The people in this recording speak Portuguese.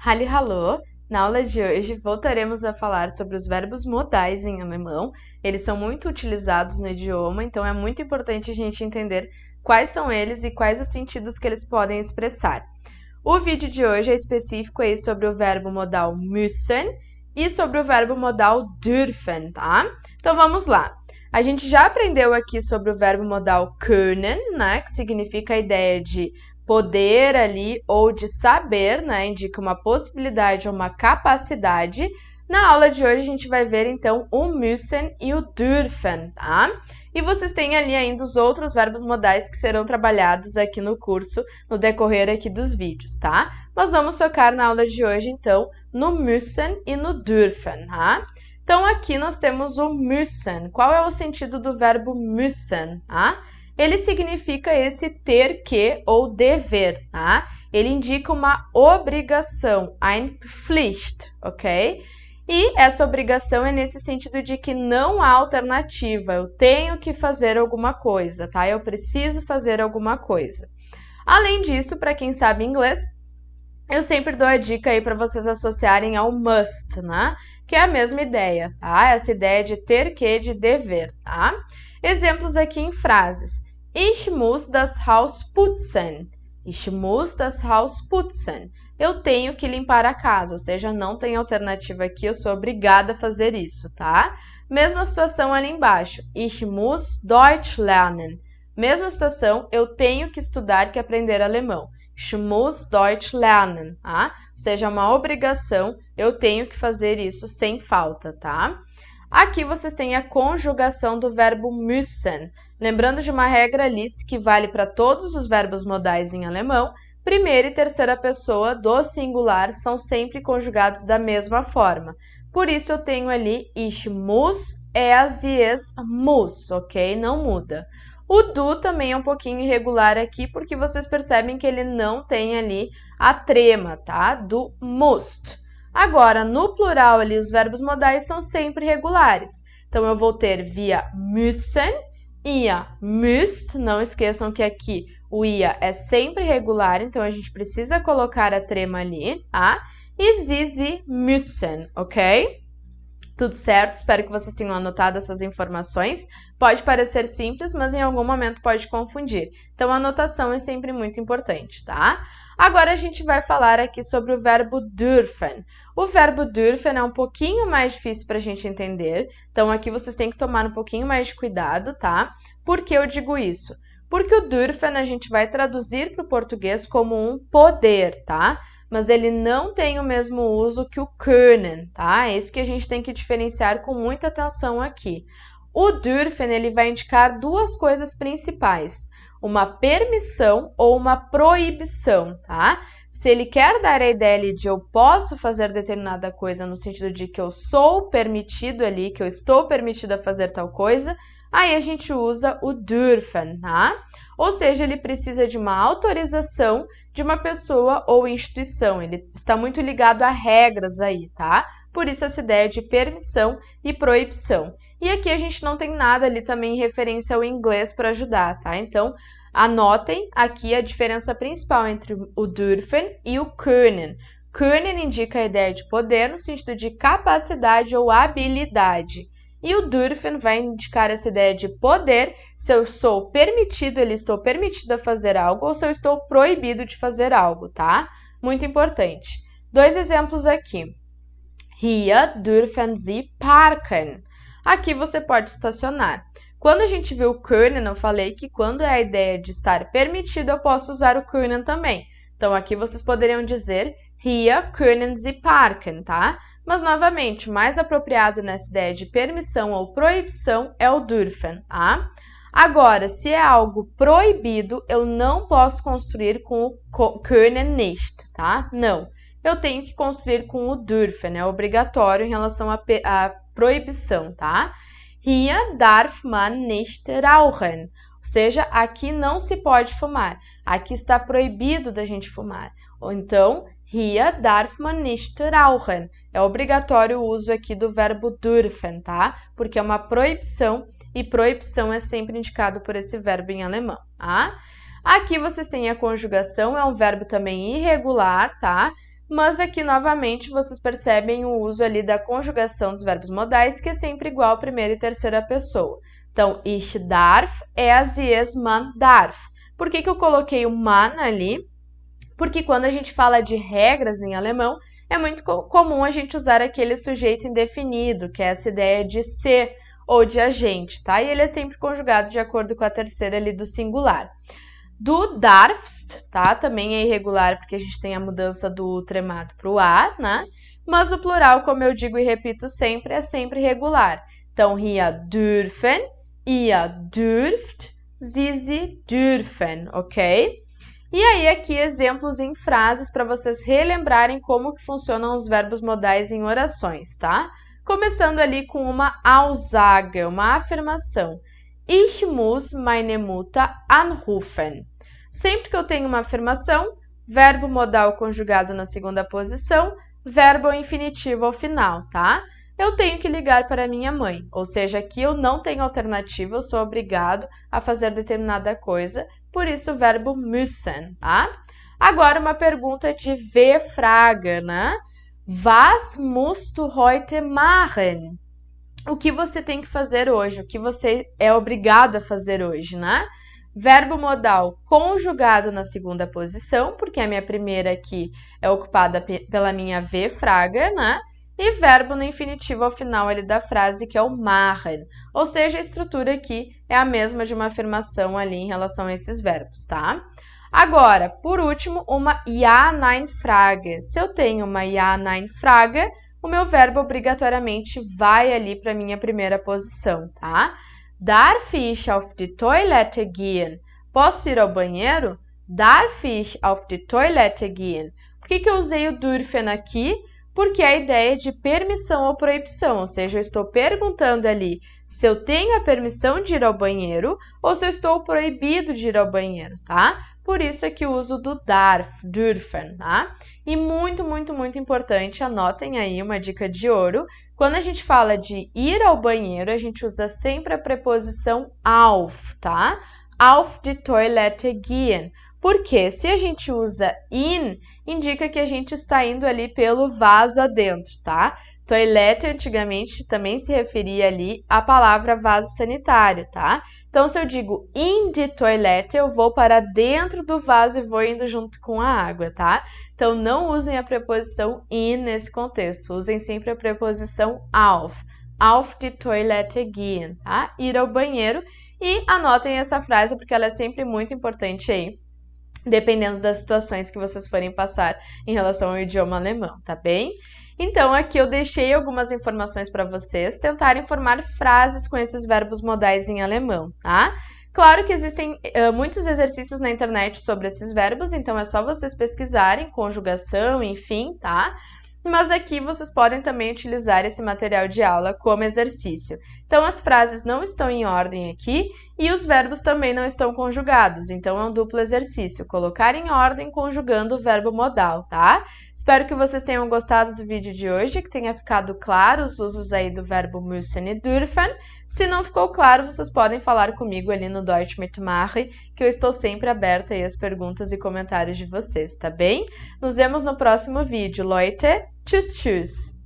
Hallihallo! Na aula de hoje voltaremos a falar sobre os verbos modais em alemão. Eles são muito utilizados no idioma, então é muito importante a gente entender quais são eles e quais os sentidos que eles podem expressar. O vídeo de hoje é específico aí sobre o verbo modal müssen e sobre o verbo modal dürfen, tá? Então vamos lá. A gente já aprendeu aqui sobre o verbo modal können, né, que significa a ideia de poder ali ou de saber, né, indica uma possibilidade ou uma capacidade. Na aula de hoje a gente vai ver então o müssen e o dürfen, tá? E vocês têm ali ainda os outros verbos modais que serão trabalhados aqui no curso, no decorrer aqui dos vídeos, tá? Mas vamos focar na aula de hoje então no müssen e no dürfen, tá? Então aqui nós temos o müssen. Qual é o sentido do verbo müssen, tá? Ele significa esse ter que ou dever, tá? Ele indica uma obrigação, eine Pflicht, ok? E essa obrigação é nesse sentido de que não há alternativa, eu tenho que fazer alguma coisa, tá? Eu preciso fazer alguma coisa. Além disso, para quem sabe inglês, eu sempre dou a dica aí para vocês associarem ao must, né? Que é a mesma ideia, tá? Essa ideia de ter que, de dever, tá? Exemplos aqui em frases. Ich muss das Haus putzen. Ich muss das Haus putzen. Eu tenho que limpar a casa, ou seja, não tem alternativa aqui, eu sou obrigada a fazer isso, tá? Mesma situação ali embaixo. Ich muss Deutsch lernen. Mesma situação, eu tenho que estudar, que aprender alemão. Ich muss Deutsch lernen, tá? Ou seja, uma obrigação, eu tenho que fazer isso sem falta, tá? Aqui vocês têm a conjugação do verbo müssen. Lembrando de uma regra ali que vale para todos os verbos modais em alemão, primeira e terceira pessoa do singular são sempre conjugados da mesma forma. Por isso eu tenho ali ich muss, sie, es muss, ok? Não muda. O do também é um pouquinho irregular aqui, porque vocês percebem que ele não tem ali a trema, tá? Do musst. Agora, no plural ali, os verbos modais são sempre regulares. Então, eu vou ter wir müssen, ihr müsst. Não esqueçam que aqui o ia é sempre regular, então a gente precisa colocar a trema ali, tá? E sie müssen, ok? Tudo certo? Espero que vocês tenham anotado essas informações. Pode parecer simples, mas em algum momento pode confundir. Então, a anotação é sempre muito importante, tá? Agora, a gente vai falar aqui sobre o verbo dürfen. O verbo dürfen é um pouquinho mais difícil para a gente entender. Então, aqui vocês têm que tomar um pouquinho mais de cuidado, tá? Por que eu digo isso? Porque o dürfen a gente vai traduzir para o português como um poder, tá? Mas ele não tem o mesmo uso que o können, tá? É isso que a gente tem que diferenciar com muita atenção aqui. O dürfen, ele vai indicar duas coisas principais, uma permissão ou uma proibição, tá? Se ele quer dar a ideia ali de eu posso fazer determinada coisa no sentido de que eu sou permitido ali, que eu estou permitido a fazer tal coisa, aí a gente usa o dürfen, tá? Ou seja, ele precisa de uma autorização de uma pessoa ou instituição. Ele está muito ligado a regras aí, tá? Por isso essa ideia de permissão e proibição. E aqui a gente não tem nada ali também em referência ao inglês para ajudar, tá? Então, anotem aqui a diferença principal entre o dürfen e o können. Können indica a ideia de poder no sentido de capacidade ou habilidade. E o dürfen vai indicar essa ideia de poder, se eu sou permitido, estou permitido a fazer algo, ou se eu estou proibido de fazer algo, tá? Muito importante. Dois exemplos aqui. Hier dürfen Sie parken. Aqui você pode estacionar. Quando a gente viu o können, eu falei que quando é a ideia de estar permitido, eu posso usar o können também. Então, aqui vocês poderiam dizer Hier können Sie parken, tá? Mas, novamente, mais apropriado nessa ideia de permissão ou proibição é o dürfen, tá? Agora, se é algo proibido, eu não posso construir com o können nicht, tá? Não. Eu tenho que construir com o dürfen, é obrigatório em relação à proibição, tá? Hier darf man nicht rauchen. Ou seja, aqui não se pode fumar. Aqui está proibido da gente fumar. Ou então, hier darf man nicht rauchen. É obrigatório o uso aqui do verbo dürfen, tá? Porque é uma proibição e proibição é sempre indicado por esse verbo em alemão, tá? Aqui vocês têm a conjugação, é um verbo também irregular, tá? mas aqui novamente vocês percebem o uso ali da conjugação dos verbos modais, que é sempre igual à primeira e terceira pessoa. Então, ich darf, sie, es, man darf. Por que eu coloquei o man ali? Porque quando a gente fala de regras em alemão, é muito comum a gente usar aquele sujeito indefinido, que é essa ideia de ser ou de agente, tá? E ele é sempre conjugado de acordo com a terceira ali do singular. Du darfst, tá? Também é irregular porque a gente tem a mudança do tremado para o A, né? Mas o plural, como eu digo e repito sempre, é sempre regular. Então, wir dürfen, ihr dürft, sie dürfen, ok? E aí, aqui, exemplos em frases para vocês relembrarem como que funcionam os verbos modais em orações, tá? Começando ali com uma Aussage, uma afirmação. Ich muss meine Mutter anrufen. Sempre que eu tenho uma afirmação, verbo modal conjugado na segunda posição, verbo infinitivo ao final, tá? Eu tenho que ligar para minha mãe, ou seja, aqui eu não tenho alternativa, eu sou obrigado a fazer determinada coisa, por isso o verbo müssen, tá? Agora uma pergunta de W-Frage, né? Was musst du heute machen? O que você tem que fazer hoje? O que você é obrigado a fazer hoje, né? Verbo modal conjugado na segunda posição, porque a minha primeira aqui é ocupada pela minha W-Frage, né? E verbo no infinitivo ao final ali da frase, que é o machen. Ou seja, a estrutura aqui é a mesma de uma afirmação ali em relação a esses verbos, tá? Agora, por último, uma Ja-Nein-Frage. Se eu tenho uma Ja-Nein-Frage, o meu verbo obrigatoriamente vai ali para a minha primeira posição, tá? Darf ich auf die Toilette gehen? Posso ir ao banheiro? Darf ich auf die Toilette gehen? Por que eu usei o dürfen aqui? Porque é a ideia de permissão ou proibição, ou seja, eu estou perguntando ali se eu tenho a permissão de ir ao banheiro ou se eu estou proibido de ir ao banheiro, tá? Por isso é que eu uso do darf, dürfen, tá? E muito, muito, muito importante, anotem aí uma dica de ouro, quando a gente fala de ir ao banheiro, a gente usa sempre a preposição auf, tá? Auf die Toilette gehen. Porque se a gente usa in, indica que a gente está indo ali pelo vaso adentro, tá? Toilette antigamente também se referia ali à palavra vaso sanitário, tá? Então, se eu digo in die Toilette, eu vou para dentro do vaso e vou indo junto com a água, tá? Então, não usem a preposição in nesse contexto, usem sempre a preposição auf die Toilette gehen, tá? Ir ao banheiro e anotem essa frase porque ela é sempre muito importante aí, dependendo das situações que vocês forem passar em relação ao idioma alemão, tá bem? Então, aqui eu deixei algumas informações para vocês tentarem formar frases com esses verbos modais em alemão, tá? Claro que existem muitos exercícios na internet sobre esses verbos, então é só vocês pesquisarem, conjugação, enfim, tá? Mas aqui vocês podem também utilizar esse material de aula como exercício. Então, as frases não estão em ordem aqui e os verbos também não estão conjugados. Então, é um duplo exercício, colocar em ordem conjugando o verbo modal, tá? Espero que vocês tenham gostado do vídeo de hoje, que tenha ficado claro os usos aí do verbo müssen e dürfen. Se não ficou claro, vocês podem falar comigo ali no Deutsch mit Mari, que eu estou sempre aberta aí às perguntas e comentários de vocês, tá bem? Nos vemos no próximo vídeo, Leute. Tschüss, tschüss!